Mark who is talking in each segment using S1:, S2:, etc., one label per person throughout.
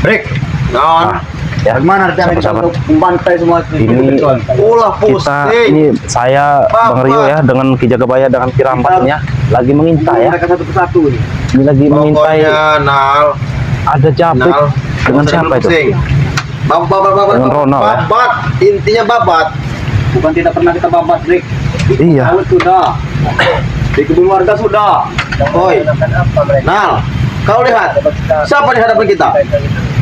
S1: Break.
S2: Non.
S3: Ya,
S1: Bagaimana rencana kita
S3: sahabat-sahabat.
S1: untuk membantai semua
S3: Ini
S2: Ulah
S3: kita
S2: pusing.
S3: ini saya Bang Rio ya dengan Ki Jagabaya dengan Ki Rambatnya lagi mengintai ya.
S1: mereka satu persatu ini.
S3: Ini lagi mengintai
S2: Pokoknya Nal.
S3: ada Jabrik
S2: Nal.
S3: dengan siapa itu?
S2: Babat.
S3: Dengan Ronald ya.
S2: Babat. Intinya babat.
S1: Bukan tidak pernah kita babat, Break.
S3: Iya.
S1: Sawit sudah. Di kebun warga sudah.
S2: Oi. Nal. Kau lihat. Siapa di hadapan kita?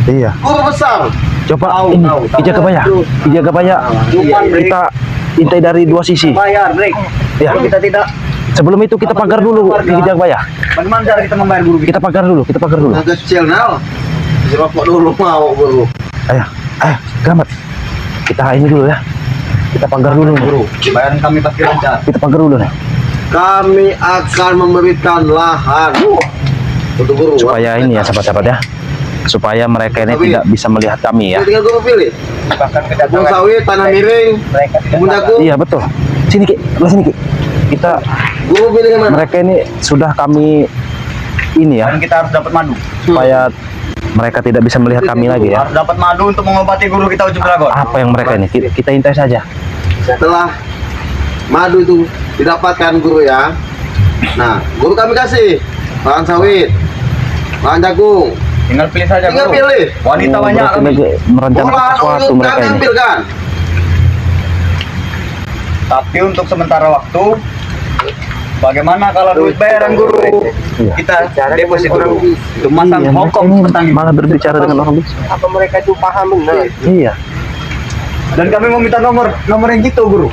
S3: Iya.
S2: Guru besar.
S3: Coba ini Ki Jagabaya. Ki Jagabaya. Kita intai dari dua sisi.
S1: Bayar, Break.
S3: Ya.
S1: Kalau kita tidak,
S3: Sebelum itu kita pagar dulu Ki Jagabaya.
S1: bagaimana cara kita membayar guru kita?
S3: Kita pagar dulu.
S2: Yang kecil Nal. Rokok dulu mau guru.
S3: Ayo, Keramat. Kita ini dulu ya. Kita pagar dulu nih.
S1: Guru, bayaran kami pasti lancar.
S3: Kita pagar dulu nih.
S2: Kami akan memberikan lahan untuk guru.
S3: Supaya ini ya sahabat-sahabat ya. Supaya mereka ini tidak bisa melihat kami ya.
S2: Tinggal guru pilih.
S1: Bahkan
S2: Kebun sawit, tanah miring,
S1: mereka tidak
S2: kebun jagung.
S3: Iya betul. Sini Ki, belah sini Ki. Kita
S2: Guru pilih yang mana?
S3: mereka ini sudah kami ini ya
S1: Dan kita harus dapat madu.
S3: supaya mereka tidak bisa melihat kami lagi ya.
S1: Harus dapat madu untuk mengobati guru kita Ujung Dragon.
S3: Apa yang mereka ini? Kita intai saja.
S2: Setelah madu itu didapatkan guru ya. Nah, guru kami kasih lahan sawit, lahan jagung.
S1: Tinggal pilih saja
S2: Tinggal
S1: guru.
S2: pilih.
S1: Wanita
S3: Oh,
S1: banyak
S3: berarti
S1: kami.
S3: lagi merencanakan
S2: Lahan
S3: sesuatu
S2: untuk
S3: mereka
S2: kami
S3: ini.
S2: ambil kan?
S1: Tapi untuk sementara waktu, bagaimana kalau duit bayaran guru
S3: Iya.
S1: kita deposit dulu untuk masang
S3: Iya,
S1: hongkong
S3: mereka ini
S1: tentang itu.
S3: malah berbicara dengan orang bisa.
S1: Apa mereka itu paham benar?
S3: Iya.
S1: Dan kami mau minta nomor yang gitu guru.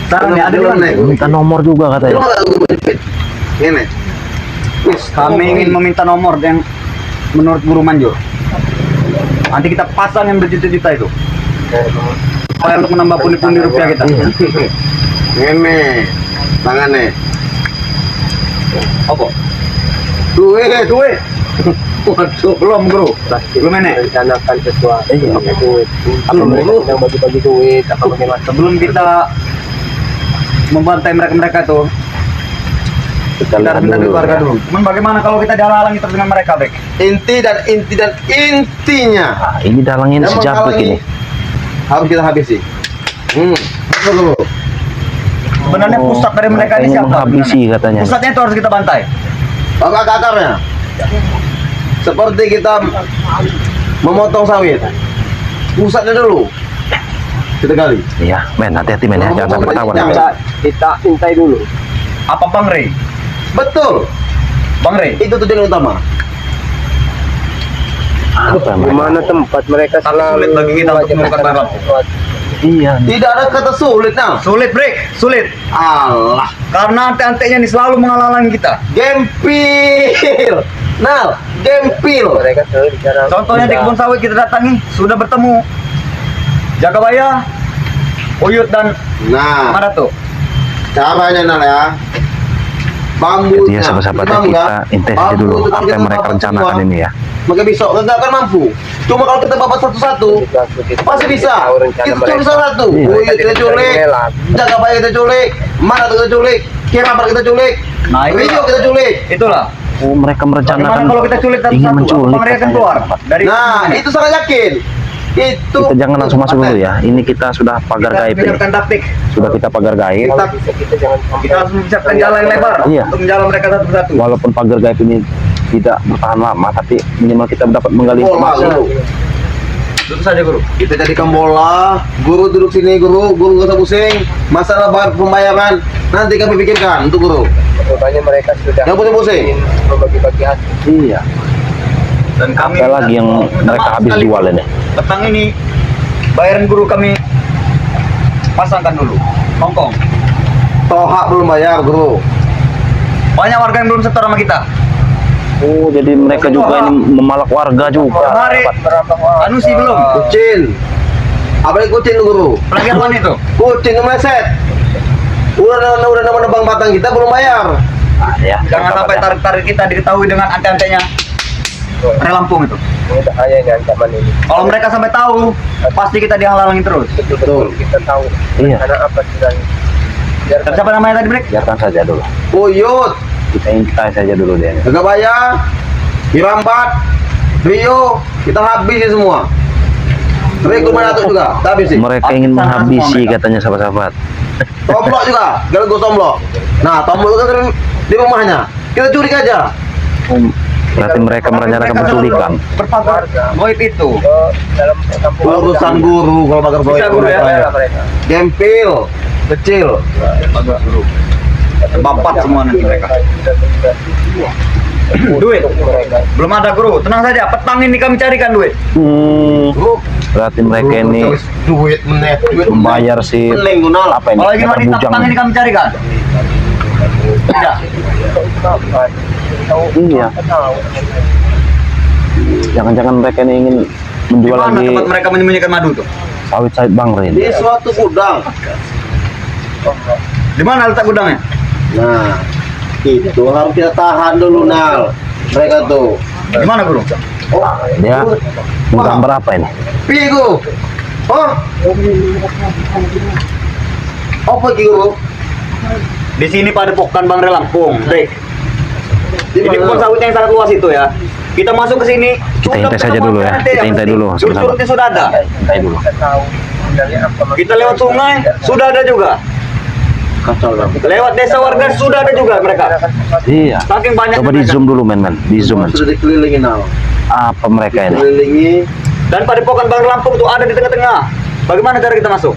S1: Sekarang nih ada di mana?
S3: Minta nomor juga
S2: Lu
S3: katanya.
S2: nggak guru ini.
S1: Kami ingin meminta nomor yang menurut guru Manjur. Nanti kita pasang yang berjuta-juta itu. Supaya untuk menambah pundi-pundi rupiah kita.
S3: Iya.
S2: Ini tangannya.
S1: Apa?
S2: Duit.
S1: Duit.
S2: Waduh.
S1: Belum guru. Belum ini.
S4: Rencanakan sesuatu
S3: Iya.
S4: pakai duit.
S1: Belum,
S4: Mereka
S1: guru.
S4: sedang bagi-bagi duit apa bagaimana?
S1: Sebelum kita membantai mereka tuh,
S3: Kita
S1: kita
S3: lihat
S1: harus minta
S3: dulu.
S1: duit warga
S3: Ya.
S1: dulu. Cuman bagaimana kalau kita dihalangi terus dengan mereka, Bek?
S2: Inti dan intinya.
S3: Nah, ini dalangin si Jabrik ini.
S2: Harus kita habisi. Betul guru.
S1: Sebenarnya
S3: Oh,
S1: pusat dari mereka ini
S3: ingin
S1: siapa?
S3: menghabisi
S1: sebenarnya?
S3: katanya.
S1: Pusatnya itu harus kita bantai.
S2: Bapak akarnya. Seperti kita memotong sawit. Pusatnya dulu. Kita gali.
S3: Iya, men, hati-hati men ya, jangan sampai ketahuan.
S2: Jangan.
S3: Men.
S4: Kita intai dulu.
S1: Apa Bang Rey?
S2: Betul.
S1: Bang Rey,
S2: Itu tujuan utama.
S3: Apa
S4: Di
S3: men?
S4: mana tempat mereka
S1: Tapi
S4: selalu
S1: sulit bagi kita untuk menemukan
S4: mewajibkan
S1: barang.
S4: sesuatu.
S3: Iya.
S2: Tidak ada kata sulit nah.
S1: sulit, Brek, sulit.
S2: Allah.
S1: Karena ante-antenya ini selalu menghalangi kita.
S2: Gempil. Nah, gempil.
S4: Mereka selalu bicara.
S1: Contohnya di kebun sawit kita datangi, sudah bertemu Jagabaya, Uyut dan
S2: Nah,
S1: mana tuh?
S2: caranya Nal ya. Bambu.
S3: Jadi ya sahabat-sahabatnya kita intai saja dulu apa yang mereka rencanakan ini ya.
S2: Maka besok nggak akan mampu. Cuma kalau kita babat satu-satu, pasti bisa. Kita curi satu.
S3: Iya.
S2: Uyut kita culik, Jagabaya kita culik, mana tuh kita culik, Kirabat kita culik,
S1: Nah, itu
S2: Rio kita culik.
S1: itulah.
S3: Oh, mereka merencanakan
S1: Bagaimana kalau kita culik
S3: ingin
S1: satu-satu?
S3: menculik.
S1: Apa mereka akan
S3: katanya.
S1: keluar dari
S2: Nah,
S1: sini?
S2: itu sangat yakin. Itu
S3: Kita jangan langsung masuk dulu ya. Ini kita sudah pagar
S1: Kita
S3: gaib ini.
S1: menyiapkan taktik.
S3: Sudah kita pagar gaib.
S4: Kalau bisa kita jangan sampai
S1: Kita harus mempersiapkan jalan yang lebar
S3: Iya.
S1: untuk menjalan mereka satu-satu.
S3: Walaupun pagar gaib ini tidak bertahan lama, tapi minimal kita dapat menggali informasi.
S1: Tentu saja, Guru.
S2: Kita jadikan bola, guru duduk sini, guru gak usah pusing. Masalah pembayaran nanti kami pikirkan untuk guru.
S4: rupanya mereka sudah
S2: Jangan pusing-pusing.
S4: ingin membagi-bagi hasil.
S3: Iya.
S1: Dan kami
S3: Apa lagi yang
S1: minta
S3: mereka
S1: maaf
S3: habis
S1: sekali,
S3: jual
S1: Guru.
S3: ini?
S1: Petang ini bayaran guru kami pasangkan dulu. Hongkong.
S2: Tohak belum bayar, guru.
S1: Banyak warga yang belum setor sama kita.
S3: Oh, jadi mereka juga ini memalak warga juga.
S1: Kemarin anu sih belum.
S2: Kucing. Apa yang kucing tuh, guru?
S1: Pelajar mana itu?
S2: Kucing meleset. Udah nebang batang kita belum bayar.
S3: Nah, ya,
S1: Jangan sampai
S3: sahabat ya.
S1: tarik-tarik kita diketahui dengan ante-antenya. Dari Lampung itu.
S4: Ini bahaya ini ancaman ini.
S1: Kalau mereka sampai tahu, pasti kita dihalangi terus.
S4: Betul-betul kita tahu
S3: Iya.
S4: karena apa sudah.
S1: Dan siapa namanya tadi, Brek?
S3: Biarkan saja dulu.
S2: Uyut,
S3: Kita intai saja dulu dia.
S2: Jagabaya, Kirambat, Rio, kita habisi semua. Rekor Datuk juga, kita habisi.
S3: Mereka ingin menghabisi katanya sahabat-sahabat.
S2: Tomblok juga, galgo tomblok. Nah, tomblok itu kan di rumahnya. Kita curi aja.
S3: Berarti mereka merencanakan penculikan.
S1: Berpagar goib itu.
S4: Dalam kampung
S2: Urusan guru, kalau pagar
S1: Bisa guru ya?
S4: mereka.
S2: Gempil, kecil.
S1: Bagus guru. Bapak semua nanti mereka. Duit belum ada guru, tenang saja, petang ini kami carikan duit.
S2: Guru,
S3: Berarti mereka ini
S2: duit meneh, duit
S3: membayar si
S2: Pening gunal.
S3: apa ini?
S1: Apalagi
S3: Kata
S1: wanita
S3: bujang.
S1: petang ini kami carikan. Tidak.
S3: Iya. Jangan-jangan mereka ini ingin
S1: Di
S3: menjual
S1: mana
S3: lagi
S1: tempat mereka menyembunyikan madu tuh?
S3: sawit-sawit Bang Rin.
S2: Di suatu gudang.
S1: Di mana letak gudangnya?
S2: Nah, itu harus kita tahan dulu, Nal. Mereka tuh.
S1: Di mana guru?
S2: Oh,
S3: Dia minta berapa ini?
S2: Pigo. Oh. Apa guru?
S1: Di sini padepokan Bang Relampung. Dek.
S2: Di
S1: Ini
S2: mana?
S1: kebun sawit yang sangat luas itu ya. Kita masuk ke sini.
S3: Kita intai saja dulu ya. Kita intai dulu, sama-sama.
S1: Surutnya sudah ada.
S3: Intai dulu.
S1: Kita lewat sungai sudah ada juga.
S2: Kacau lah.
S1: Lewat desa warga sudah ada juga mereka.
S3: Iya.
S1: Saking banyak.
S3: Coba di zoom dulu men. Di zoom men.
S2: Sudah dikelilingi, Nal.
S3: Apa mereka ini?
S2: Dikelilingi.
S1: Dan padepokan Bang Relampung itu ada di tengah-tengah. Bagaimana cara kita masuk?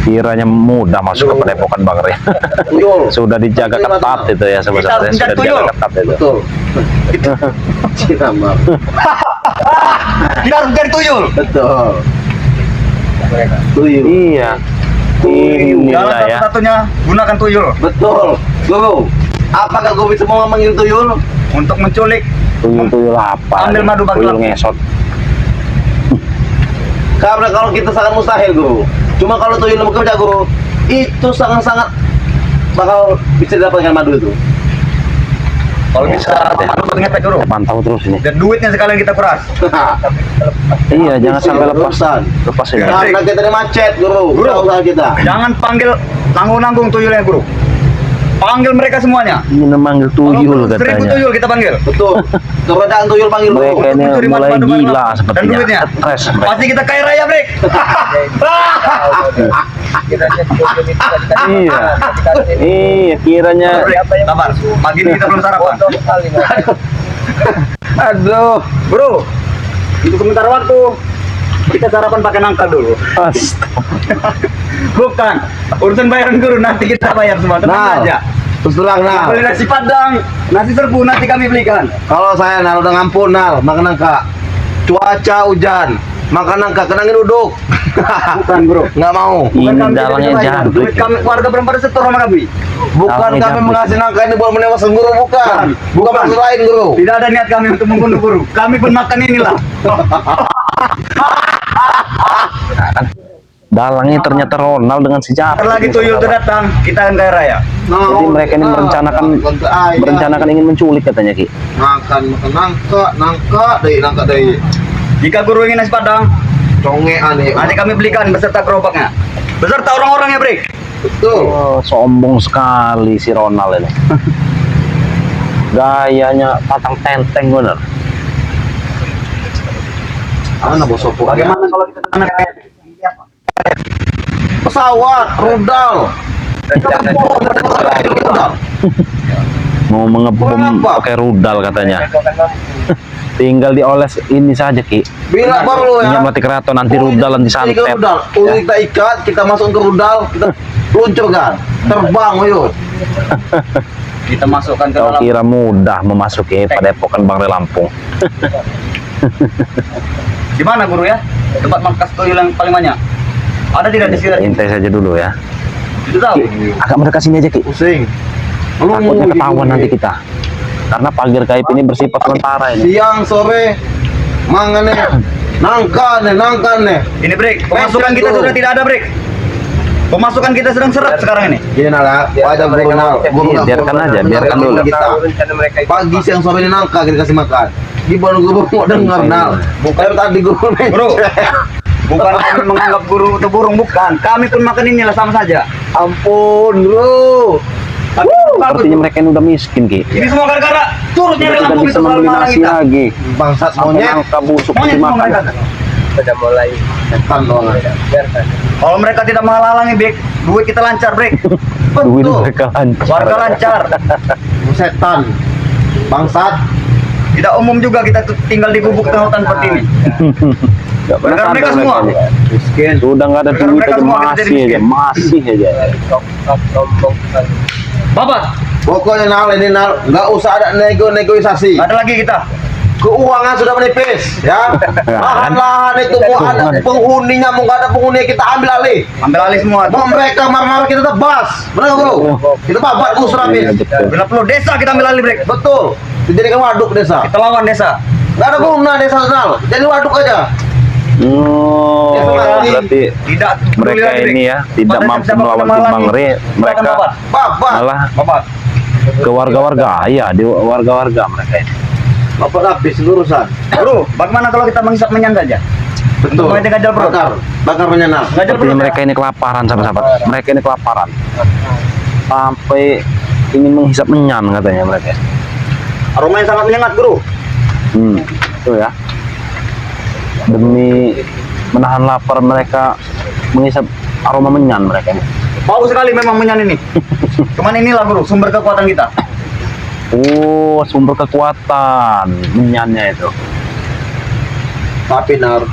S3: Kiranya mudah masuk ke padepokan Bang Rin.
S2: Tuyul.
S3: Sudah dijaga ketat itu ya sahabat-sahabat.
S1: Kita
S3: Sudah
S1: tuyul.
S3: dijaga ketat itu.
S2: Betul. Cina, Bang.
S1: Kita harus cari tuyul.
S2: Betul. Tuyul.
S3: Iya.
S1: Jalan
S3: Inilah ya.
S1: satu-satunya gunakan tuyul
S2: Betul. Guru. Apakah gue bisa mau manggil tuyul?
S1: untuk menculik.
S3: Tuyul-tuyul apa?
S1: Ambil madu Bang
S3: Tuyul
S1: Relampung.
S3: ngesot.
S2: Karena kalau kita sangat mustahil, Guru. Cuma kalau tuyul bekerja, Guru, itu sangat-sangat bakal bisa didapatkan madu itu.
S1: Kalau bisa madu buat ngepek guru.
S3: Pantau terus ini.
S1: Dan duitnya sekalian kita kuras.
S3: Iya, jangan sampai lepas.
S2: Urusan.
S3: Lepas ini.
S2: Karena kita ini macet, Guru.
S1: Guru.
S2: Udah usaha kita.
S1: Jangan panggil nanggung-nanggung tuyulnya guru. Panggil mereka semuanya.
S3: Ini memanggil tuyul
S1: 1000
S3: katanya.
S1: tuyul kita panggil.
S2: Betul. Keberadaan tuyul panggil, Guru.
S3: Mereka ini
S1: Mencuri
S3: mulai
S1: madu Bang
S3: gila
S1: Relampung. Dan
S3: sepertinya.
S1: duitnya.
S3: Stres mereka.
S1: Pasti kita kaya raya, Brek.
S3: Iya. Iya, kiranya.
S1: Sabar. Pagi ini kita belum sarapan.
S3: Aduh.
S1: Bro, untuk sementara waktu kita sarapan pakai nangka dulu.
S3: Astaga.
S1: Bukan urusan bayaran guru, nanti kita bayar semua. Tenang
S2: Nah,
S1: aja.
S2: terus terang, Nal.
S1: Beli nasi padang, nasi serbu nanti kami belikan.
S2: Kalau saya, Nal, udah ngampun, Nal. Makan nangka. Cuaca hujan. Makan nangka, kenangin duduk.
S1: Bukan bro.
S2: Nggak mau.
S1: Bukan
S3: Ini
S1: kami
S3: dalangnya
S1: tidak bayar.
S3: jadul.
S1: Duit kami warga berempat setor sama kami.
S2: Bukan
S3: Dalangnya
S2: kami
S3: jambut.
S2: mengasih nangka ini buat menewaskan Guru, bukan. Bukan maksud lain, Guru.
S1: Tidak ada niat kami untuk membunuh guru. Kami pun makan inilah.
S3: Dalangnya ternyata Ronald dengan senjata.
S1: Ntar lagi tuyul itu datang, kita akan kaya raya.
S3: Jadi mereka ini merencanakan ingin menculik katanya Ki.
S2: makan nangka deh.
S1: Jika guru ingin nasi padang,
S2: Congean nih.
S1: nanti kami belikan beserta gerobaknya. Beserta orang-orangnya, Brek.
S2: Betul.
S3: Oh, sombong sekali si Ronald ini. Gayanya patang tenteng bener.
S2: Mana bos sopo?
S1: Bagaimana kalau kita anak
S2: Pesawat, rudal.
S3: Mau mengebom
S2: Kenapa?
S3: pakai rudal katanya. Tinggal dioles ini saja Ki.
S2: Bila bang lu ya.
S3: Minyak mati keraton nanti rudal nanti
S2: Ini ke
S3: santet.
S2: rudal. Kita ikat, kita masuk ke rudal, kita luncurkan. Terbang, yuk.
S1: kita masukkan ke
S3: Kau
S1: dalam
S3: kira mudah memasuki padepokan Bang Relampung.
S1: di mana guru ya? Tempat markas tuyul yang paling banyak. Ada tidak di sini?
S3: Intai saja dulu ya.
S1: Itu tahu.
S3: Agak mendekat sini aja Ki.
S2: Pusing.
S3: Takutnya ketahuan nanti kita. Karena pagar gaib ini bersifat sementara ini.
S2: Siang, sore, mangan nih. Nangka nih.
S1: Ini Brek, pemasukan kita sudah tidak ada Brek. Pemasukan kita sedang seret sekarang ini.
S2: Gini Nala, wajah Guru Nal. Guru
S3: Iya,
S2: nggak
S3: biarkan
S2: perlu
S3: aja,
S2: dengar
S3: biarkan
S2: Guru
S3: dulu.
S2: kita. Pagi, siang, sore ini nangka kita kasih makan. Gimana Guru mau dengar Nal? Bukan tadi Guru nih.
S1: Bro, bukan kami menganggap guru itu burung, bukan. Kami pun makan inilah sama saja.
S2: Ampun, Bro.
S3: Artinya mereka ini udah miskin, Ki.
S1: Ini semua gara-gara curutnya
S3: Sudah tidak
S1: Lampung
S3: bisa
S1: itu selalu
S3: membeli
S1: malang
S3: nasi
S1: kita.
S3: lagi.
S2: Bangsat
S3: Sampai
S2: monyet.
S3: angka busuk
S1: Monyet semua
S3: dimakan.
S1: mereka.
S4: Sudah mulai
S2: Setan doang.
S4: biarkan.
S1: Kalau mereka tidak menghalangi, Brek, duit kita lancar, Brek.
S3: Duit
S2: Betul.
S3: mereka lancar.
S1: Warga lancar.
S2: Setan. Bangsat.
S1: Tidak umum juga kita tuh tinggal di gubuk tengah hutan seperti ini.
S3: Gak pernah
S1: Gara-gara mereka
S3: sadar
S1: semua.
S3: mereka ini.
S2: Miskin.
S3: Sudah nggak ada
S1: Gara-gara
S3: duit
S1: mereka
S3: aja,
S1: semua kita jadi
S3: masih aja,
S1: miskin.
S3: masih aja.
S4: Sok sombong sekali.
S1: Bapak,
S2: Pokoknya Nal ini Nal, nggak usah ada negosiasi.
S1: ada lagi kita.
S2: Keuangan sudah menipis, ya. Lahan-lahan itu mau ada penghuninya, mau nggak ada penghuni kita ambil alih.
S1: Ambil alih semua.
S2: Mau mereka marah-marah kita tebas, benar bro? Kita babat
S3: Iya,
S2: gusur habis.
S3: betul.
S1: Bila perlu desa kita ambil alih, Brek.
S2: Betul. Dijadikan waduk desa.
S1: Kita lawan desa.
S2: Nggak ada guna desa Nal, jadi waduk aja.
S3: Oh,
S2: Ya,
S3: berarti
S1: Tidak peduli
S3: mereka
S1: lagi, Brek.
S3: ini ya tidak
S1: Pada
S3: mampu
S1: siapa
S3: melawan
S1: kita
S3: Timbang
S1: menghalangi,
S3: Re, mereka
S1: silakan, Bapak.
S2: Babat.
S3: malah
S1: Bapak.
S3: ke warga-warga, ya di warga-warga mereka ini.
S2: Babat habis urusan.
S1: Bro, bagaimana kalau kita menghisap menyan saja?
S2: Betul.
S1: Mulai dengan jal perut.
S2: Bakar menyenang.
S1: Ngajal
S3: Sepertinya
S1: perut.
S3: mereka ini kelaparan, sahabat-sahabat. Mereka ini kelaparan. Sampai ingin menghisap menyan katanya mereka.
S1: Aroma yang sangat menyengat, Bro.
S3: Itu ya. Demi menahan lapar mereka menghisap aroma menyan mereka ini.
S1: Bau sekali memang menyan ini. Cuman inilah, Bro, sumber kekuatan kita.
S3: Oh, sumber kekuatan menyannya itu.
S2: Tapi Nar,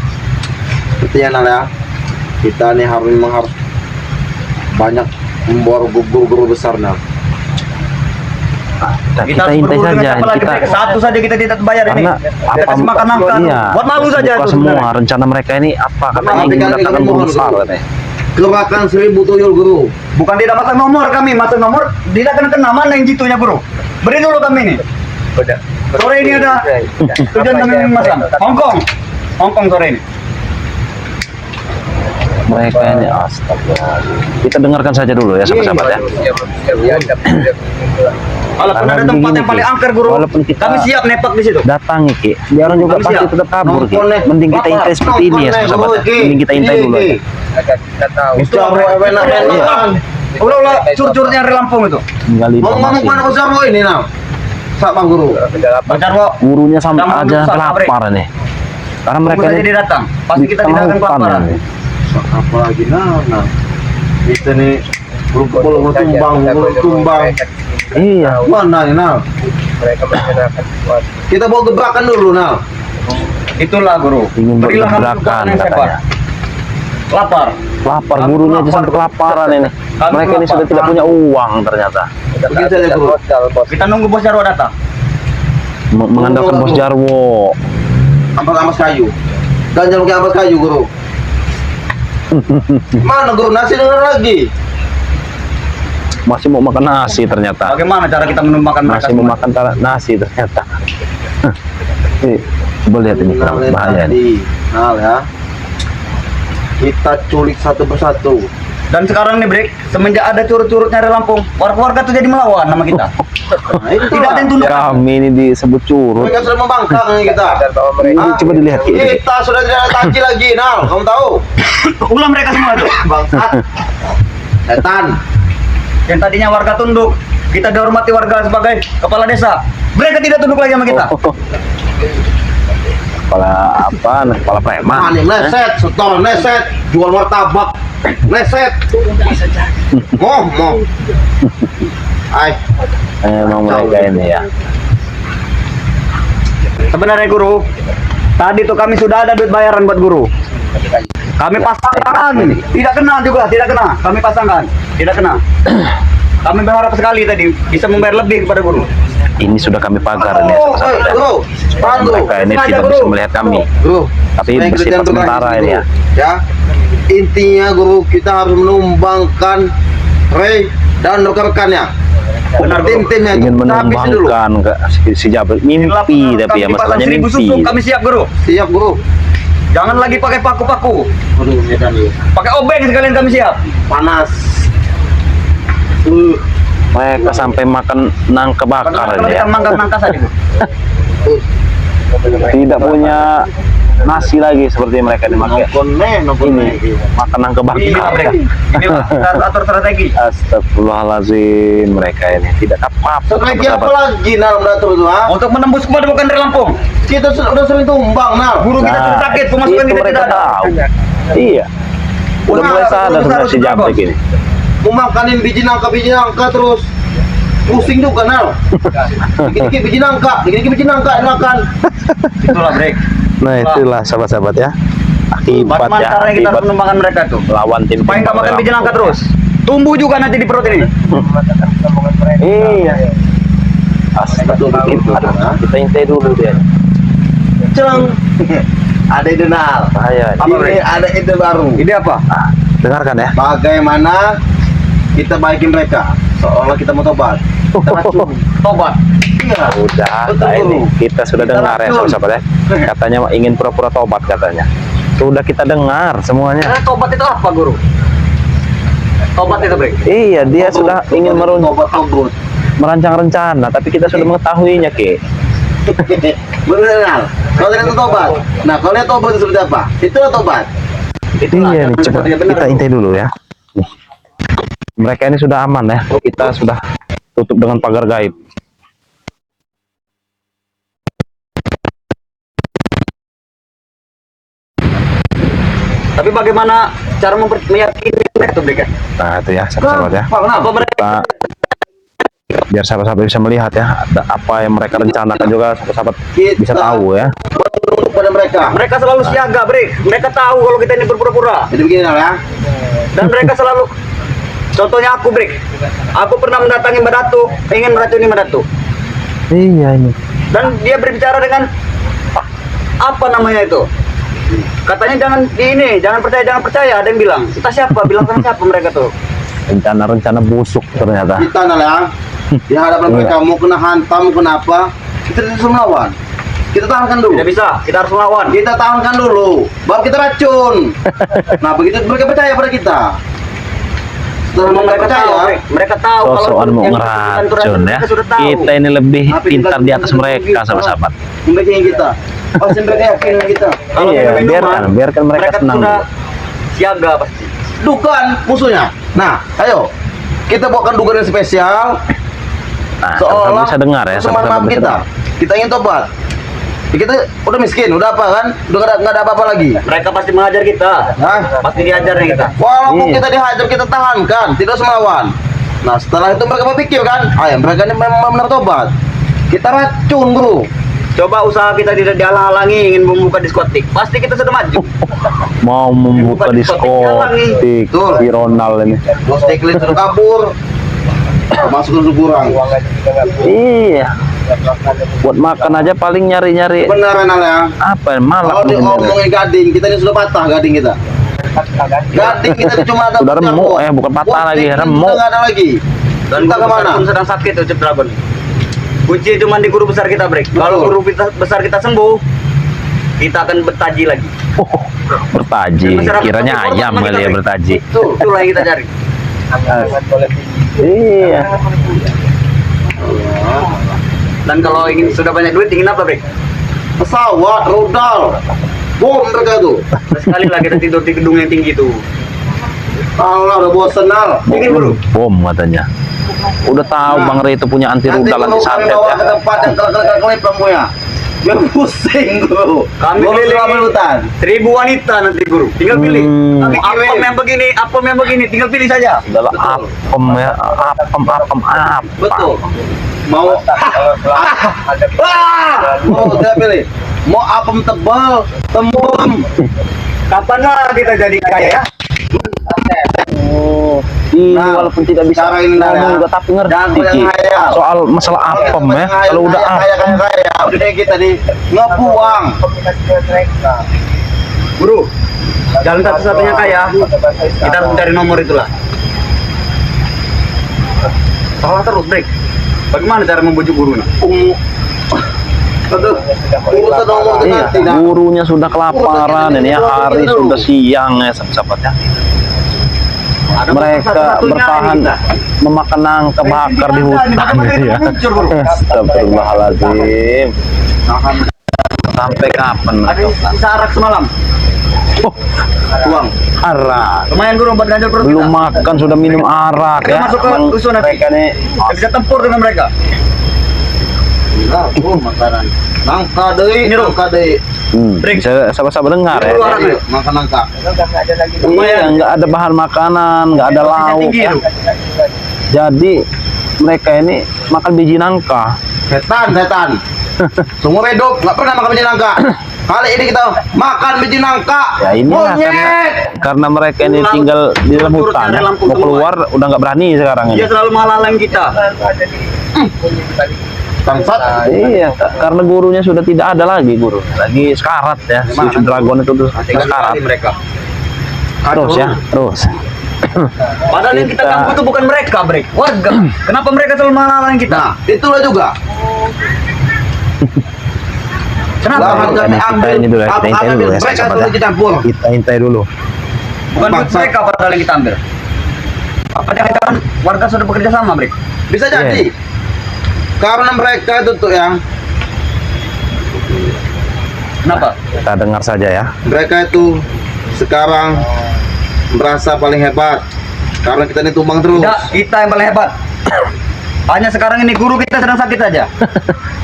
S2: sepertinya Nar ya, kita nih harus banyak membawa guru-guru besar Nar.
S3: Nah, kita
S1: harus
S3: intai
S1: berburu dengan
S3: saja,
S1: siapa lagi,
S3: kita
S1: Brek? Satu saja kita tidak bayar ini.
S3: karena
S1: Kita kasih makan nafkah.
S3: iya,
S1: Buat malu saja
S3: buka
S1: itu
S3: semua
S1: sebenarnya.
S3: rencana mereka ini apa katanya
S2: Tapi
S3: ingin
S2: kan
S3: mendatangkan
S2: kami
S3: guru
S2: mohon,
S3: besar
S2: Bro.
S3: katanya.
S2: Keluarkan 1000 tuyul guru.
S1: Bukan tidak masang nomor kami, masang nomor tidak kena mana yang jitunya, Bro. Beri dulu kami ini.
S4: Udah.
S1: Sore ini ada tujuan kami masang. Hongkong. Hongkong sore ini.
S3: Mereka ini astaga. Kita dengarkan saja dulu ya sahabat-sahabat ya.
S1: Walaupun
S3: Karena
S1: ada tempat
S3: begini,
S1: yang paling
S3: Ki.
S1: angker, Guru.
S3: Walaupun kita-
S1: Kami siap nepak di situ.
S3: Datangi Ki, biar orang juga
S1: Kami
S3: pasti
S1: siap.
S3: tetap kabur Ki.
S2: Nongkrong,
S3: Mending kita
S2: lapar.
S3: intai seperti ini ya
S2: Nongkrong,
S3: sahabat.
S2: Bro, Ki.
S3: Mending kita intai
S2: Iya,
S3: dulu
S2: Ki.
S3: aja.
S4: Agar kita tahu.
S1: Itu
S2: Bro, enak-enak.
S1: Ulah curcurnya dari Lampung itu.
S3: Tinggali
S2: Mau ngomong
S3: informasi.
S2: mana besar lo ini Nar? Sama guru.
S1: Bang Jarwo,
S3: Gurunya sama
S1: Jangan
S3: aja
S1: merusak,
S3: lapar nih. Karena mereka
S1: tunggu saja
S3: ini
S1: dia datang. Pasti
S3: di
S1: kita
S3: tengah
S1: tidak akan
S3: hutan
S1: kelaparan.
S3: ini.
S2: Apa lagi Nar? Kita nih guru tumbang.
S3: Iya.
S2: Mana nih Nar?
S4: Mereka mengenakan sesuatu.
S2: Kita bawa gebrakan dulu Nar.
S1: Itulah, Guru.
S3: Ingin
S1: Berilah kami
S3: bergebrakan
S1: kekuatan yang
S3: katanya.
S1: hebat. Lapar.
S3: Lapar
S1: Kami
S3: gurunya aja
S1: lapar.
S3: sampai kelaparan ini.
S1: Kami
S3: Mereka ini
S1: lapar.
S3: sudah tidak punya uang ternyata.
S2: Begini saja, Guru.
S4: Modal, bos.
S1: Kita nunggu Bos Jarwo datang.
S3: Mengandalkan Bos Jarwo.
S2: Ampas kayu. Ganjal pakai ampas kayu guru. Mana guru nasi dengar lagi?
S3: Masih mau makan nasi ternyata.
S1: Bagaimana cara kita menumbangkan mereka
S3: Masih mau
S1: semua?
S3: makan nasi ternyata. Nih, coba lihat ini bahaya nih.
S2: Nah ya. Kita culik satu persatu.
S1: Dan sekarang nih, Brek, semenjak ada curut-curutnya dari Lampung, warga-warga tuh jadi melawan sama kita.
S2: Nah, itu
S1: Tidak ada yang tunduk.
S3: Kami ini disebut curut.
S2: Mereka sudah membangkang nih kita.
S4: Sadar bahwa mereka
S3: Ini coba dilihat Ki.
S2: Kita sudah tidak ada taji lagi, Nal. Kamu tahu?
S1: Ulah mereka semua itu.
S2: Bangsat. Setan.
S1: Yang tadinya warga tunduk, kita dihormati warga sebagai kepala desa. Mereka tidak tunduk lagi sama kita.
S3: Oh. Kepala apa? Kepala preman.
S2: Maning neset, setor neset, jual martabak. Neset. Mau. Ay,
S3: Emang mereka ini ya.
S1: Sebenarnya, Guru, tadi tuh kami sudah ada duit bayaran buat Guru. Kami pasangkan, tidak kena juga, tidak kena. Kami pasangkan, tidak kena. Kami berharap sekali tadi bisa membayar lebih kepada Guru.
S3: Ini sudah kami pagar ini ya, sahabat-sahabat ya.
S2: Bro, tahan dulu.
S3: Mereka ini
S1: Sengaja,
S3: tidak
S1: Guru.
S3: bisa melihat kami.
S2: Bro,
S3: Tapi
S2: supaya
S3: bersifat
S2: kerjaan
S3: sementara
S2: berlanjut,
S3: ini ya.
S2: Bro. Ya, intinya guru kita harus menumbangkan Ray dan rekan-rekannya.
S1: Benar, Guru.
S2: Tim-timnya
S3: Ingin
S2: itu. Kita habisin dulu.
S3: menumbangkan ke si Jabal. Mimpi tapi ya
S1: Kami pasang
S3: masalahnya
S1: 1000
S3: mimpi.
S1: suku, kami siap, Guru.
S2: Siap guru.
S1: Jangan lagi pakai paku-paku.
S2: Aduh, medan lu.
S1: Pakai obeng sekalian kami siap.
S2: Panas.
S3: Mereka sampai makan nangka bakar
S1: Kalau
S3: ini
S1: kita
S3: ya.
S1: mangkak-mangkak saja, Guru.
S3: Tidak punya nasi lagi seperti mereka dimakai
S2: Nongkon
S3: ini makanan
S1: Iya,
S3: kebakar
S1: Brek.
S3: ya.
S1: Ini harus atur strategi.
S3: Astagfirullahaladzim, mereka ini tidak apa-apa.
S2: Strategi apa
S3: sahabat.
S2: lagi Nal mengatur itu ha?
S1: Untuk menembus kepadepokan dari Lampung.
S2: Kita udah sering tumbang Nal.
S1: Guru kita sudah sakit, pemasukan
S3: itu
S1: kita
S3: mereka
S1: tidak ada.
S3: tahu. Iya. Udah
S2: Benar,
S3: mulai sadar
S2: benar,
S3: sebenarnya si
S2: benar,
S3: Jabrik
S2: Bos.
S3: ini.
S2: Mau makanin biji nangka terus pusing juga Nal. Dikit-dikit biji nangka makan.
S1: Itulah Brek.
S3: Nah itulah sahabat-sahabat ya. Akibat
S1: Bagaimana
S3: ya,
S1: caranya kita harus
S3: akibat
S1: mengembangkan mereka tuh?
S3: lawan tim
S1: Supaya nggak makan biji nangka terus. Tumbuh juga nanti di perut ini.
S4: Mematahkan sambungan mereka.
S3: Iya.
S2: Betul.
S3: Kita intai dulu dia.
S2: Ceng. Ada ide Nal.
S3: Bahaya.
S1: Apa,
S2: Ini
S1: Bre?
S2: ada ide baru.
S1: Ide apa?
S3: Ah, dengarkan ya.
S2: Bagaimana kita baikin mereka seolah kita mau tobat. Kita racun.
S1: Tobat.
S2: Iya.
S3: Udah,
S2: Betul,
S3: nah ini
S2: Guru.
S3: kita sudah
S2: Kita
S3: dengar ya
S2: racun.
S3: sahabat-sahabat ya. Katanya ingin pura-pura tobat katanya. Sudah kita dengar semuanya.
S1: Tobat itu apa, Guru? Tobat itu, Brek.
S3: Iya, dia
S2: Tobat,
S3: sudah ingin
S2: tobat.
S3: merancang rencana, tapi kita sudah mengetahuinya, Ki.
S2: Bener Nal. Kalau kita tobat. Nah, kalau lihat tobat itu seperti apa? Itulah tobat.
S1: Itulah
S3: Iya
S1: yang
S3: nih, coba
S1: benar.
S3: kita intai dulu ya. Nih. Mereka ini sudah aman ya. Kita sudah tutup dengan pagar gaib.
S1: Tapi bagaimana cara meyakini mereka tuh, Brek?
S3: Nah, itu ya, sahabat-sahabat ya.
S1: Apa mereka?
S3: Kita, biar sahabat-sahabat bisa melihat ya, ada apa yang mereka rencanakan juga, sahabat-sahabat bisa tahu ya.
S2: Untuk pada mereka.
S1: Mereka selalu siaga, Brek. Mereka tahu kalau kita ini berpura-pura.
S2: Jadi begini Nal ya.
S1: Dan mereka selalu, contohnya aku, Brek. Aku pernah mendatangi Mbak Datu, ingin meracuni Mbak Datu.
S3: Iya ini.
S1: Dan dia berbicara dengan apa namanya itu? Katanya jangan jangan percaya. Ada yang bilang, kita siapa? Bilang sama siapa mereka tuh?
S3: Rencana-rencana busuk ternyata.
S2: Kita Nal ya. Di hadapan
S3: Iya.
S2: mereka mau kena hantam, kenapa? Kita disuruh melawan. Kita tahankan dulu.
S1: Tidak bisa, kita harus melawan.
S2: Kita tahankan dulu, baru kita racun. Nah, begitu mereka percaya pada kita. Setelah
S1: Memang
S2: mereka percaya,
S1: Brek. Mereka tahu
S3: Sosokan mau
S1: yang
S3: ngeracun ya.
S1: mereka sudah tahu.
S3: Kita ini lebih
S2: Tapi
S3: pintar
S2: kita
S3: di atas mereka, sahabat-sahabat.
S2: mereka yang kita. Pasti mereka yakin dengan kita.
S1: Kalau
S3: Iya,
S1: minum-minuman,
S3: biarkan mereka senang
S1: sudah
S3: dulu.
S1: siaga pasti.
S2: Dukan musuhnya. Nah, ayo kita bawakan dugaan yang spesial.
S3: Nah,
S2: Seolah
S3: sahabat bisa dengar ya,
S2: teman
S3: sahabat
S2: maaf
S3: bisa
S2: kita.
S3: dengar.
S2: Kita ingin tobat. Ya, kita udah miskin, udah apa kan? Udah nggak ada apa-apa lagi.
S1: Mereka pasti mengajar kita.
S2: Hah?
S1: Pasti diajarnya kita.
S2: Walaupun
S3: Iya.
S2: kita dihajar, kita tahankan, tidak melawan. Nah, setelah itu mereka berpikir kan, mereka ini memang benar tobat. Kita racun, Bro.
S1: Coba usaha kita tidak dihalang-halangi ingin membuka diskotik. Pasti kita sudah maju.
S3: Mau membuka
S1: Bukan diskotik,
S3: diskotik
S2: Betul.
S3: si Ronald ini.
S2: Bos Teklin sudah kabur. Masuk ke kurang.
S4: Uang aja juga nggak punya.
S3: Iya, buat makan aja paling nyari-nyari
S2: Beneran ya.
S3: apa malah
S2: Kalau
S3: nyari.
S2: ngomongin gading, kita ini sudah patah gading kita. Gading kita ini cuma ada
S3: Sudah remuk
S2: jambon.
S3: ya, bukan patah
S2: Bos
S3: lagi,
S2: Teklin
S3: remuk.
S2: sudah nggak ada lagi.
S1: Dan
S2: Kita
S1: guru besar
S2: kemana?
S1: pun sedang sakit tuh, Cep Dragon. Kunci cuma di guru besar kita, Brek. Kalau
S2: Betul.
S1: guru besar kita sembuh, kita akan bertaji lagi.
S3: Oh, bertaji.
S1: Masyarakat
S3: Kiranya
S1: Papua
S3: ayam
S1: sama
S3: kali
S1: kita,
S3: ya
S1: Brek.
S3: bertaji.
S1: Itulah yang kita cari.
S4: Anggaran boleh tinggi.
S3: Iya.
S1: Dan kalau ingin sudah banyak duit, ingin apa, Brek?
S2: Pesawat, rudal, bom mereka tuh.
S1: Sekali lah kita tidur di gedung yang tinggi tuh.
S2: Allah udah bosen Nal.
S1: Ingin dulu.
S3: Bom katanya. Udah tahu
S2: Nah,
S3: Bang Ray itu punya anti
S2: Nanti
S3: rudal
S2: kalau
S3: anti
S2: kami
S3: santet
S2: bawa
S3: ya.
S2: ke tempat yang kelep-kelep punya. Yang pusing Bro.
S1: Kami
S2: Gua
S1: keliling.
S2: sudah ambil hutan.
S1: 1000 wanita nanti, guru. Tinggal pilih.
S3: Hmm.
S1: Apem yang begini, apem yang begini, tinggal pilih saja.
S3: Adalah apem ya, apem.
S2: Betul. Mau
S4: Ada
S2: mau saya pilih. Mau apem tebal, tembem.
S1: Kapan lah kita jadi kaya ya?
S3: Oh, iya,
S2: Nah,
S3: walaupun tidak bisa
S2: cara ini, Nal, ya.
S3: ngomong juga tapi ngerti
S2: Jangan
S3: Ki.
S2: yang hayal.
S3: Soal masalah apem ya. Kalau udah apem,
S2: kaya, udah kita nih ngebuang.
S4: komunikasi dengan mereka.
S1: Guru, jalan satu-satunya kaya, kita harus mencari nomor itulah. Salah terus, Brek. Bagaimana cara membujuk gurunya?
S2: Aduh, urusan nomor itu
S3: iya,
S2: nanti nah.
S3: gurunya sudah kelaparan ini ya, hari sudah siang ya sahabat ya.
S1: Ada
S3: Mereka
S1: satu-satunya
S3: bertahan
S1: ini kita.
S3: memakan nangka bakar di hutan gitu ya.
S1: Muncul, guru.
S3: Astagfirullahaladzim. Sampai kapan
S1: Ada
S3: mereka?
S1: sisa arak semalam.
S3: Oh,
S1: Tuang.
S3: arak.
S1: Lumayan guru buat ganjal perut
S3: Belum
S1: kita.
S3: makan sudah minum arak
S1: Kita
S3: ya.
S1: masuk ke
S3: Emang
S1: dusun nanti.
S3: mereka nih
S1: Kita bisa tempur dengan mereka.
S2: Nah, makanan. Nangka deui,
S1: Ini, Ru.
S2: nangka deui.
S3: hmm, bisa sama-sama dengar
S1: Ini
S3: ya.
S1: keluar.
S2: Jadi, makan nangka.
S4: Udah nggak ada lagi.
S3: Iya, nggak ada bahan makanan, nggak ada
S1: Porsinya
S3: lauk
S1: tinggi,
S3: ya.
S1: Ru.
S3: Jadi mereka ini makan biji nangka.
S2: Setan. Semua hidup nggak pernah makan biji nangka. Kali ini kita makan biji nangka.
S3: Ya inilah
S2: Monyet.
S3: karena mereka ini
S1: Laut.
S3: tinggal di dalam
S1: Turut
S3: hutan
S1: dari
S3: ya.
S1: Lampung
S3: Mau
S1: semua.
S3: keluar udah nggak berani sekarang ini.
S1: Dia selalu menghalang kita.
S4: Selalu ada di bunyi di balik.
S2: Bangsat.
S3: Iya, karena gurunya sudah tidak ada lagi guru. Lagi sekarat ya. Si Dragon itu tuh
S1: Tinggal
S3: sekarat.
S1: kali mereka.
S3: Terus ya, terus.
S1: Padahal yang kita
S3: Kita-
S1: ganggu itu bukan mereka, Brek. Warga. Kenapa mereka selalu menghalang kita?
S2: Nah, itulah juga.
S1: Kenapa?
S2: Lahan
S3: kita
S2: kami
S3: ini- kita
S2: ambil,
S3: ini dulu ya, kita intai dulu ya,
S2: mereka
S3: sahabat
S2: sudah
S3: ya.
S2: dicampur.
S3: Kita intai dulu.
S1: Bukan duit
S2: Bangsa.
S1: mereka padahal yang kita ambil. Apa jangan warga sudah bekerja sama, Brek?
S2: Bisa jadi. Karena mereka itu tuh yang
S1: Kenapa?
S3: Kita dengar saja ya.
S2: mereka itu sekarang merasa paling hebat karena kita ini tumbang terus.
S1: Tidak, kita yang paling hebat. Hanya sekarang ini guru kita sedang sakit saja.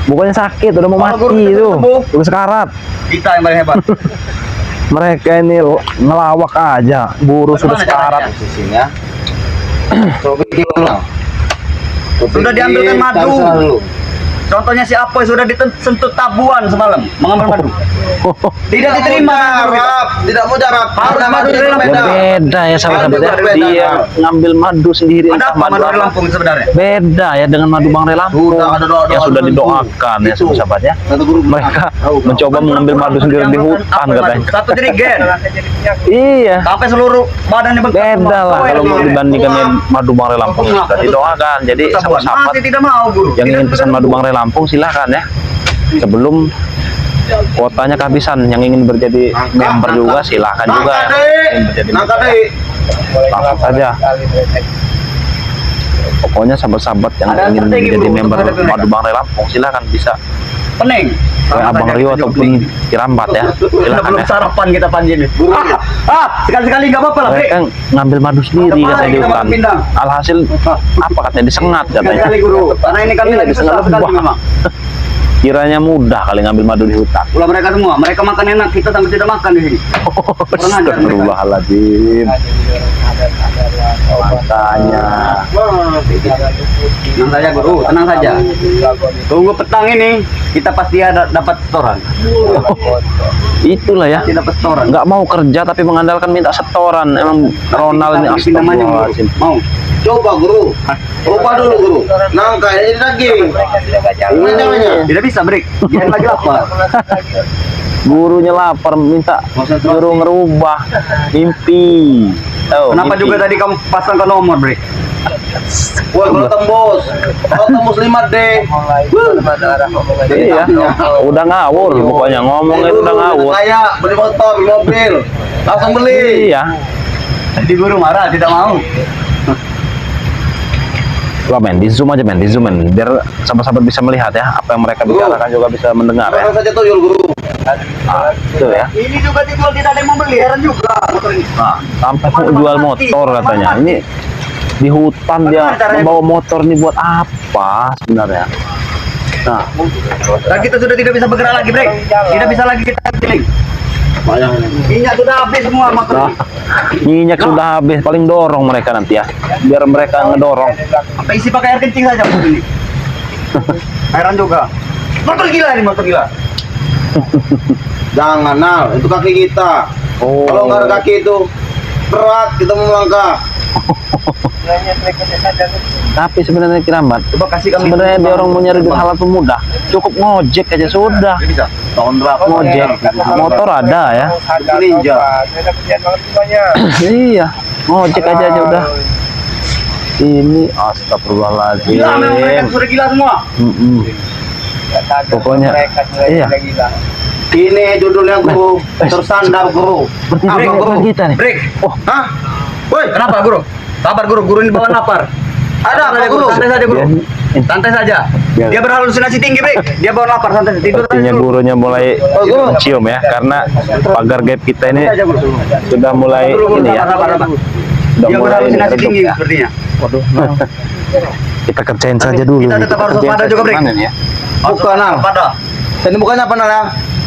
S3: Bukannya sakit, udah mau
S1: Kalau guru
S3: mati
S1: kita
S3: itu.
S1: sembuh.
S3: Udah sekarat.
S1: Kita yang paling hebat.
S3: Mereka ini ngelawak aja. Guru sudah
S1: Bagaimana
S3: sekarat.
S1: caranya?
S2: Sisinya. Coba gimana?
S1: Sudah diambilkan madu. Contohnya si Apoy sudah disentuh tabuan semalam mengambil madu. Tidak diterima guru kita.
S2: Tidak mau jarap.
S1: Harus
S2: Karena
S1: madu
S2: madu
S1: dari
S2: itu
S1: Lampung.
S3: Ya beda ya sahabat-sahabat ya.
S2: Beda, beda.
S3: Dia ngambil madu sendiri.
S1: Ada apa madu dari Lampung sebenarnya?
S3: Beda ya dengan madu Bang Lampung.
S2: Sudah ada doa-doa
S3: Yang sudah
S2: dulu.
S3: didoakan ya
S2: Itu.
S3: sahabat ya.
S2: Satu guru
S3: Mereka mencoba mengambil madu sendiri di hutan katanya.
S1: Satu jerigen.
S3: Iya.
S1: Sampai seluruh badannya bengkak.
S3: Beda lah
S1: Semua.
S3: kalau mau
S1: Ini.
S3: dibandingkan dengan madu Bang Lampung
S1: Semua.
S3: sudah didoakan. Jadi
S1: Tabuan.
S3: sahabat-sahabat
S1: Masih tidak mau guru.
S3: yang
S1: Tidak
S3: ingin pesan
S1: sudah
S3: madu
S1: sembuh.
S3: Bang Lampung silahkan ya. Sebelum kuotanya kehabisan, yang ingin berjadi member juga silahkan juga. Yang ingin berjadi
S2: Nangka
S3: member.
S2: deh.
S3: Langsung saja. Pokoknya sahabat-sahabat yang
S1: Ada
S3: ingin
S1: strategi,
S3: menjadi
S1: bro,
S3: member
S1: untuk menghadapi
S3: madu Bang Lampung silahkan bisa
S1: Pening.
S3: ke Abang
S1: saja
S3: Rio
S1: kita
S3: ataupun
S1: jogging.
S3: Cirambat ya.
S1: Kita
S3: Silahkan
S1: belum
S3: ya.
S1: sarapan kita panji ini. Sekali-sekali nggak apa-apa lah, Bre.
S3: Mereka ngambil madu sendiri
S1: Kemarin
S3: katanya di
S1: kita
S3: hutan.
S1: makan pindang.
S3: Alhasil apa katanya disengat katanya.
S1: Sekali-sekali guru. Karena ini kami
S3: Iya,
S1: lagi
S3: disengat
S1: susah sekali
S3: lebah.
S1: memang.
S3: Kiranya mudah kali ngambil madu di hutan.
S1: Ulah mereka semua, mereka makan enak, kita sampai tidak makan di sini. Kurang ajar mereka.
S3: Astagfirullahaladzim. Makanya
S1: Tenang saja guru, tenang saja. Tunggu petang ini, kita pasti ada dapat setoran.
S3: itulah ya.
S1: Pasti dapat setoran.
S3: Nggak mau kerja tapi mengandalkan minta setoran. Emang Ronald ini
S1: Kita bikin namanya guru.
S3: astagfirullahaladzim.
S1: Mau?
S2: Coba guru. Coba dulu guru. Nangka ini daging. Ini namanya.
S1: Tidak bisa, Brik. Dia lagi lapar.
S3: Gurunya lapar minta suruh ngerubah mimpi. Tahu,
S1: Kenapa
S3: mimpi.
S1: juga tadi kamu pasang ke nomor, Brik?
S2: Woi, kalau tembus. Kalau tembus 5D.
S3: Iya, udah ngawur pokoknya ngomongnya udah ngawur.
S2: Kayak beli motor, beli mobil. Langsung beli.
S3: Iya.
S1: Jadi guru marah, tidak mau.
S3: Coba men, di zoom aja men, di zoom men, biar sahabat-sahabat bisa melihat ya apa yang mereka bicarakan juga bisa mendengar ya.
S2: Orang saja tuyul guru.
S3: Nah, itu ya.
S1: Ini juga dijual, tidak ada yang mau beli, heran juga motor ini.
S3: Nah, sampai mau jual motor katanya. Ini di hutan dia membawa motor nih buat apa sebenarnya? Nah,
S1: Nah, kita sudah tidak bisa bergerak lagi, Brik. Tidak bisa lagi kita keliling. Minyak sudah habis semua motor
S3: nah,
S1: ini.
S3: minyak sudah habis, paling dorong mereka nanti ya. Biar mereka ngedorong.
S1: Apa isi pakai air kencing saja motor ini. Heran juga. Motor gila ini, motor gila.
S2: Jangan Nal, itu kaki kita.
S3: Oh.
S2: Kalau nggak ada kaki itu berat kita mau melangkah.
S3: Tapi sebenarnya Kirambat,
S1: Coba kasih kami.
S3: sebenarnya dia orang mau nyari duit halal tuh mudah. Cukup ngojek aja sudah.
S1: Dia bisa. Tahun berapa?
S3: Ngojek, motor ada ya.
S2: Ninja.
S3: Iya, ngojek aja udah. Ini astagfirullahaladzim.
S1: Gila, memang mereka sudah gila semua.
S3: Pokoknya, iya.
S2: Ini judulnya guru. Tersandar guru.
S3: Berarti
S2: Apa
S3: mereka
S2: guru?
S3: kita nih.
S1: Brik.
S2: Hah? Woi,
S1: Kenapa, guru? Sabar, guru. Guru ini bawa lapar.
S2: Ada apa guru?
S1: Santai saja guru. Santai saja.
S3: Biar-
S1: Dia berhalusinasi tinggi, Bek. Dia bawa lapar, santai. Tidur
S3: Sepertinya gurunya mulai cium ya, karena pagar gap kita ini
S1: aja guru.
S3: sudah mulai ini ya,
S1: Sabar.
S3: sudah
S1: Dia
S3: mulai
S1: berhalusinasi
S3: redup
S1: tinggi
S3: ya.
S1: sepertinya.
S3: Waduh, kita kerjain saja dulu.
S1: Kita tetap harus waspada juga, Bek.
S3: Mana nih ya?
S2: Bukan, Nal.
S1: Pada.
S2: Tadi bukannya apa, Nal ya?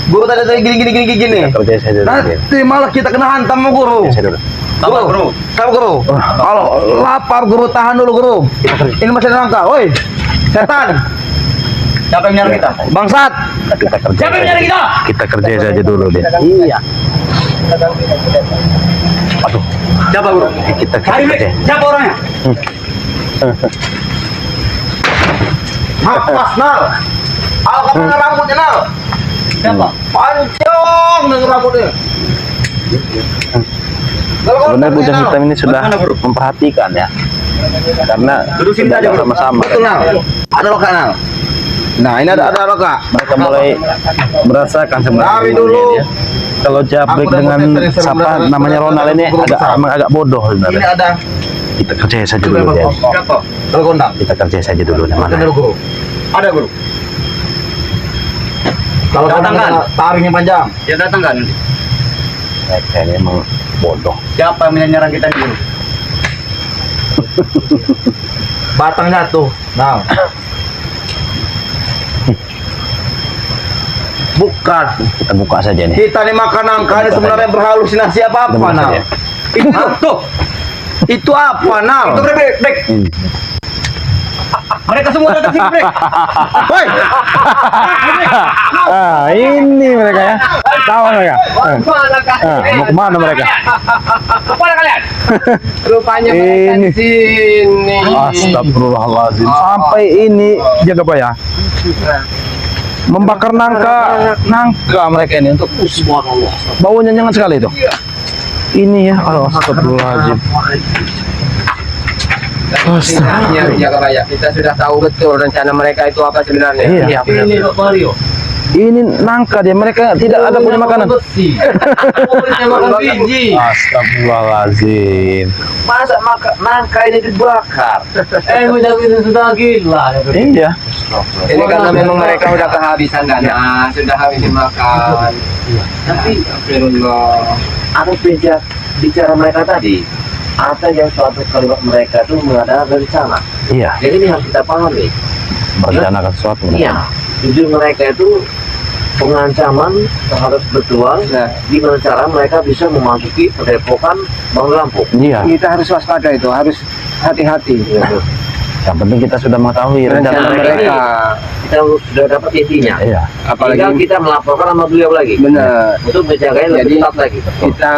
S2: Guru tadi gini.
S3: Kita kerjain saja dulu. ya.
S2: Nanti malah kita kena hantam sama guru.
S3: Kerjain saja dulu.
S1: Sabar, guru.
S2: Sabar guru. Kalau lapar guru tahan dulu guru. Ini masih ada rangka, woi. Setan,
S1: Siapa yang nyerang kita?
S2: bangsat.
S3: Kita kerjain
S1: Siapa yang
S3: saja.
S1: nyerang kita?
S3: Kita kerjain saja dulu deh.
S2: Iya.
S3: Aduh,
S1: Siapa, guru?
S3: kita
S1: Cari, Bek.
S3: kerjain.
S1: Siapa orangnya?
S2: Pas, Nal. Kapan rambutnya, Nal?
S1: Siapa?
S2: Pancong dengan rambutnya.
S3: Sebenarnya bujang hitam ini sudah
S1: Bagaimana, Bro?
S3: memperhatikan ya, karena
S1: Terusin
S3: sudah
S1: saja, Bro.
S3: sama-sama.
S2: Betul, Nal. Ada loka, Nal. Nah, ini ada loka.
S3: Mereka mulai merasakan sebenarnya
S2: Kami dulu.
S3: ya. Kalau Jabrik
S2: Aku udah
S3: dengan
S2: sering
S3: siapa
S2: benar-
S3: namanya Ronald ini
S2: guru
S3: agak
S2: besar.
S3: emang agak bodoh
S2: Ini
S3: sebenarnya.
S2: ada
S3: Kita kerjain saja dulu ya.
S1: Siapa?
S2: Telkondang.
S3: Kita kerjain saja dulu nih mana.
S2: Mana guru?
S1: Ada, guru.
S2: Kalau
S1: Datangkan.
S2: taringnya panjang.
S1: Dia datang kan?
S3: Mereka ini emang bodoh.
S1: Siapa yang menyerang kita nih, guru?
S2: Batangnya tuh. Nah. Bukan.
S3: Kita buka saja nih.
S2: Kita nih makan nangka ini sebenarnya berhalusinasi
S3: Kita
S2: apa-apa,
S3: buka
S2: Nal?
S3: saja.
S1: Itu tuh.
S2: Itu apa, Nal?
S1: Itu Brek.
S3: Ini.
S1: Mereka semua datang sini, Brek.
S2: Woi,
S3: Ini mereka ya. Tahu mereka. Mau kemana mereka?
S1: Kemana kalian?
S4: Rupanya mereka
S3: Ini.
S4: di sini.
S3: Astagfirullahaladzim. Sampai ini jaga apa ya? Membakar nangka mereka ini untuk baunya nyengat sekali itu. Ini ya, aduh, astagfirullahaladzim.
S4: Sebenarnya jaga raya, kita sudah tahu betul rencana mereka itu apa sebenarnya.
S3: Iya.
S4: Ini Pak Mario.
S3: Ini nangka dia, mereka tidak ada punya makanan.
S4: Makan biji.
S3: Astagfirullahaladzim.
S2: masa nangka ini dibakar?
S4: Itu sudah gila.
S3: Iya.
S4: Ini karena memang mereka udah kehabisan dana, sudah habis dimakan. Tapi Astagfirullah.
S5: Ada bicara mereka tadi, ada yang suatu kalimat mereka itu mengadakan rencana.
S3: Iya.
S5: Jadi ini harus kita pahami.
S3: Merencanakan sesuatu.
S5: Iya, jujur mereka itu pengancaman terhadap bertuang.
S4: Nah.
S5: Gimana cara mereka bisa memasuki padepokan Bang Lampung?
S3: Iya.
S4: Kita harus waspada itu, harus hati-hati.
S3: Yang penting kita sudah mengetahui rencana
S4: Rencana
S3: mereka.
S4: mereka.
S5: Kita sudah dapat intinya.
S3: Iya.
S4: Apalagi
S5: Tinggal kita melaporkan sama beliau lagi
S4: benar.
S5: untuk menjaganya lebih
S4: Jadi,
S5: ketat lagi.
S4: Kita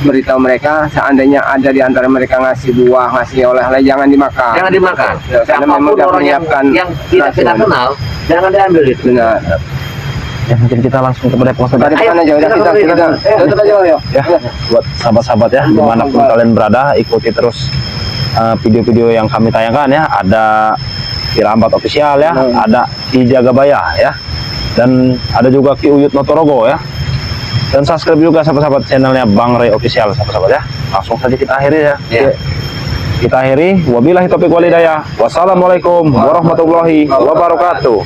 S4: beritahu mereka seandainya ada di antara mereka ngasih buah, ngasih oleh-oleh jangan dimakan.
S5: Jangan dimakan.
S4: Ya, karena memang
S5: Siapapun
S4: sudah
S5: orang
S4: menyiapkan
S5: yang tidak kita
S4: racun.
S5: kenal, jangan diambil itu.
S4: Benar.
S3: Ya mungkin kita langsung ke padepokan saja.
S4: Tadi depan aja udah kita tutup aja yuk.
S3: Ya, buat sahabat-sahabat ya, dimanapun kalian berada, ikuti terus video-video yang kami tayangkan ya. Ada Kirambat Official ya, ada Ki Jagabaya ya, dan ada juga Ki Uyut Notorogo ya. Dan subscribe juga sahabat-sahabat channelnya Bang Ray Official sahabat-sahabat ya. Langsung saja kita akhiri ya.
S5: Ya.
S3: Kita akhiri. Wabillahi taufiq wal hidayah. Wassalamualaikum warahmatullahi wabarakatuh.